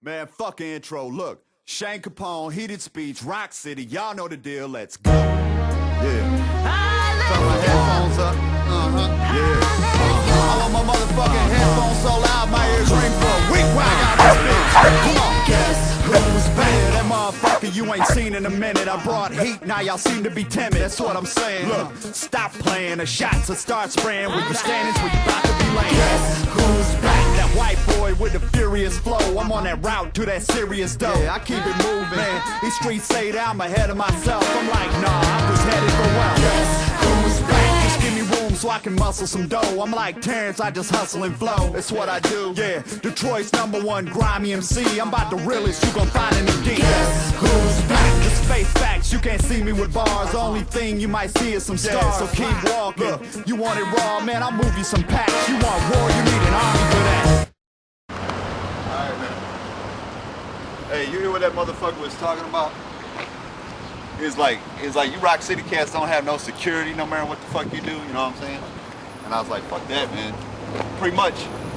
Man, fuck intro. Look, Shane Capone, heated speech, Rock City. Y'all know the deal. Let's go. Yeah. Turn my headphones up. Yeah. I want my motherfucking headphones so loud my ears ring for a week while I got this bitch. Come on. Guess who's back? That motherfucker you ain't seen in a minute. I brought heat, now y'all seem to be timid. That's what I'm saying. Look, stop playing. The shots will start spraying with the standings where you about to be laying. Guess who's back? That white boy with the furious flow. I'm on that route to that serious dough. Yeah, I keep it moving. Man, these streets say that I'm ahead of myself. I'm like, nah, I'm just headed for wealth. Guess who's back? Just give me room so I can muscle some dough. I'm like Terrence, I just hustle and flow. That's what I do. Yeah, Detroit's #1 grimy MC. I'm about the realest you gon' find in the D. Guess who's back? Just face facts, you can't see me with bars. Only thing you might see is some stars. So keep walking. Look, you want it raw, man, I'll move you some packs. You want war, you need an army for that. Alright, man. Hey, you hear what that motherfucker was talking about? It's like you Rock City cats don't have no security no matter what the fuck you do, you know what I'm saying? And I was like, fuck that, man. Pretty much,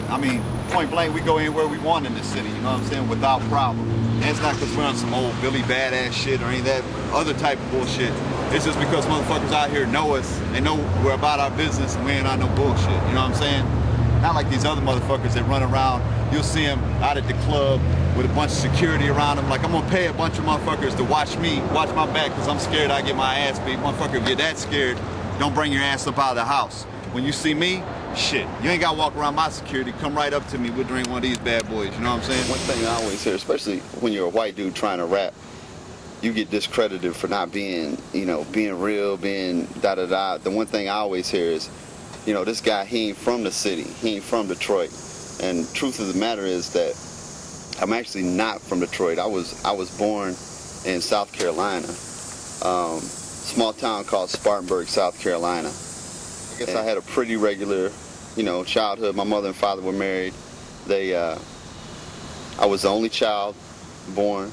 I mean, point blank, we go anywhere we want in this city, you know what I'm saying, without problem. And it's not because we're on some old Billy Badass shit or any of that other type of bullshit. It's just because motherfuckers out here know us, they know we're about our business and we ain't on no bullshit, you know what I'm saying? Not like these other motherfuckers that run around, you'll see them out at the club with a bunch of security around them. Like, I'm gonna pay a bunch of motherfuckers to watch my back because I'm scared I get my ass beat. Motherfucker, if you're that scared, don't bring your ass up out of the house. When you see me, shit, you ain't gotta walk around my security. Come right up to me, we'll drink one of these bad boys, you know what I'm saying? One thing I always hear, especially when you're a white dude trying to rap, you get discredited for not being, you know, being real, being da-da-da. The one thing I always hear is, you know, this guy, he ain't from the city. He ain't from Detroit. And truth of the matter is that I'm actually not from Detroit. I was born in South Carolina, small town called Spartanburg, South Carolina. I guess I had a pretty regular, you know, childhood. My mother and father were married. I was the only child born,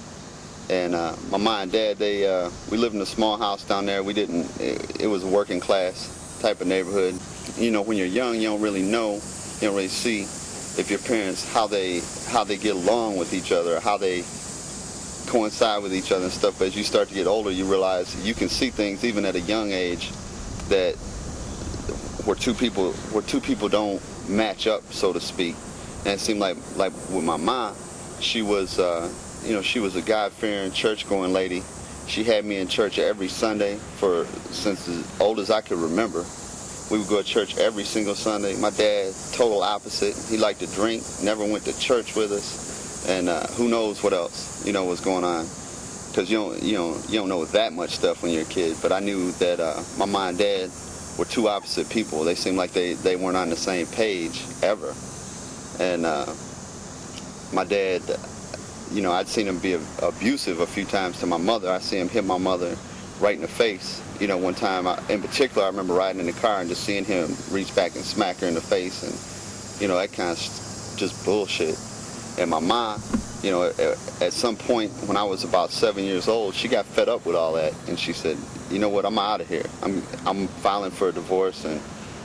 and my mom and dad, we lived in a small house down there. It was a working class type of neighborhood. You know, when you're young, you don't really know, you don't really see if your parents, how they get along with each other, how they coincide with each other and stuff. But as you start to get older, you realize you can see things even at a young age that where two people don't match up, so to speak. And it seemed like with my mom, she was you know, she was a God-fearing, church-going lady. She had me in church every Sunday since as old as I could remember. We would go to church every single Sunday. My dad, total opposite. He liked to drink, never went to church with us, and who knows what else, you know, was going on. Because you don't know that much stuff when you're a kid. But I knew that my mom and dad were two opposite people. They seemed like they weren't on the same page ever. And my dad, you know, I'd seen him be abusive a few times to my mother. I see him hit my mother right in the face. You know, one time, in particular, I remember riding in the car and just seeing him reach back and smack her in the face, and, you know, that kind of just bullshit. And my mom, you know, at some point when I was about 7 years old, she got fed up with all that, and she said, you know what, I'm out of here. I'm filing for a divorce, and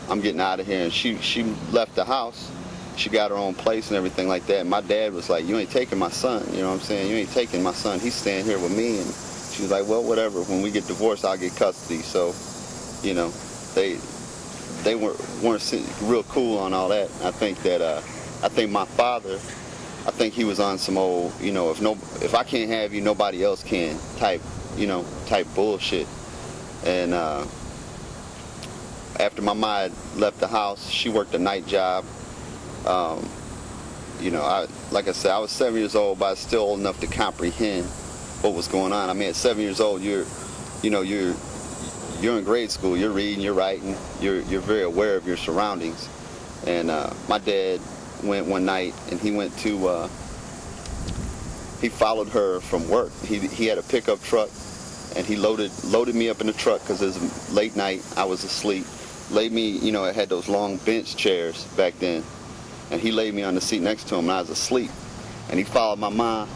I'm getting out of here. And she left the house. She got her own place and everything like that. And my dad was like, you ain't taking my son, you know what I'm saying? You ain't taking my son. He's staying here with me. And she was like, well, whatever. When we get divorced, I'll get custody. So, you know, they weren't real cool on all that. I think my father, I think he was on some old, you know, if I can't have you, nobody else can type bullshit. And after my mom left the house, she worked a night job. You know, like I said, I was 7 years old, but I was still old enough to comprehend what was going on. I mean, at 7 years old, you're in grade school. You're reading, you're writing, you're very aware of your surroundings. And my dad went one night, and he followed her from work. He had a pickup truck, and he loaded me up in the truck because it was late night. I was asleep. Laid me, you know, it had those long bench chairs back then, and he laid me on the seat next to him, and I was asleep. And he followed my mom.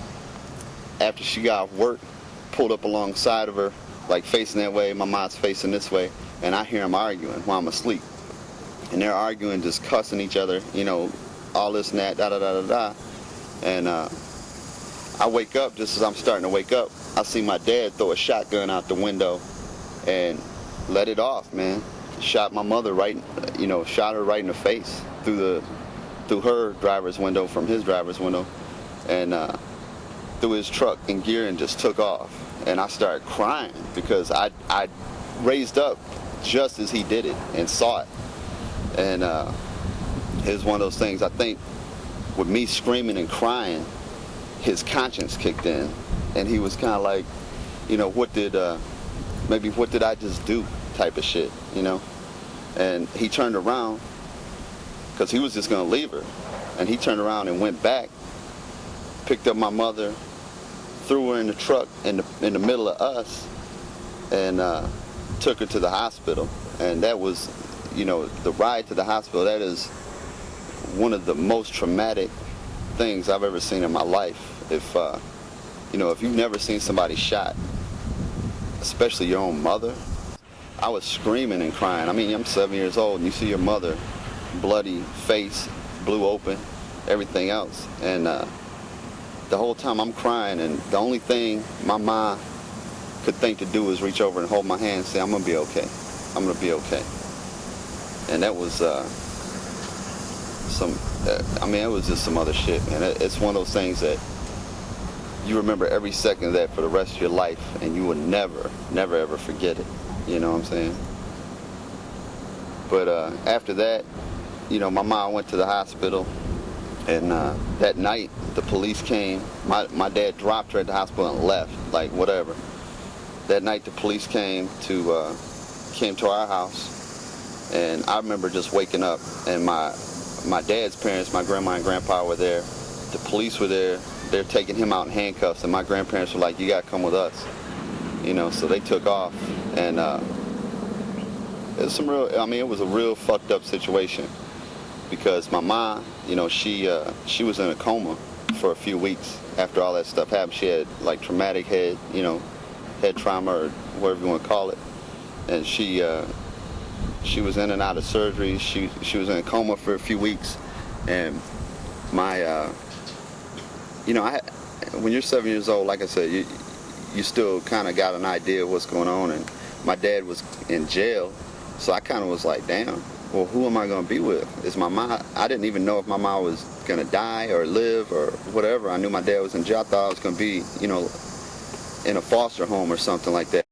After she got off work, pulled up alongside of her, like facing that way, my mom's facing this way, and I hear them arguing while I'm asleep. And they're arguing, just cussing each other, you know, all this and that, da-da-da-da-da. And I wake up, just as I'm starting to wake up, I see my dad throw a shotgun out the window and let it off, man. Shot my mother right, shot her right in the face through her driver's window, from his driver's window, and through his truck and gear, and just took off. And I started crying because I raised up just as he did it and saw it. And it was one of those things, I think, with me screaming and crying, his conscience kicked in, and he was kind of like, what did I just do type of shit, And he turned around, because he was just going to leave her, and he turned around and went back, picked up my mother, threw her in the truck in the middle of us, and took her to the hospital. And that was, the ride to the hospital, that is one of the most traumatic things I've ever seen in my life. If you've never seen somebody shot, especially your own mother, I was screaming and crying. I mean, I'm 7 years old, and you see your mother, bloody face, blew open, everything else. And the whole time I'm crying, and the only thing my mom could think to do was reach over and hold my hand and say, I'm going to be okay. I'm going to be okay. And that was it was just some other shit, man. It's one of those things that you remember every second of that for the rest of your life, and you will never, never, ever forget it. You know what I'm saying? But after that, my mom went to the hospital, and that night the police came. My dad dropped her at the hospital and left, like whatever. That night the police came to our house, and I remember just waking up, and my dad's parents, my grandma and grandpa, were there. The police were there. They're taking him out in handcuffs, and my grandparents were like, you gotta come with us. So they took off, and it was a real fucked up situation, because my mom, she was in a coma for a few weeks after all that stuff happened. She had like traumatic head trauma, or whatever you want to call it, and she was in and out of surgery. She was in a coma for a few weeks, and when you're 7 years old, like I said, you still kind of got an idea of what's going on. And my dad was in jail, so I kind of was like, damn, well, who am I going to be with? Is my mom? I didn't even know if my mom was going to die or live or whatever. I knew my dad was in jail. I thought I was going to be, in a foster home or something like that.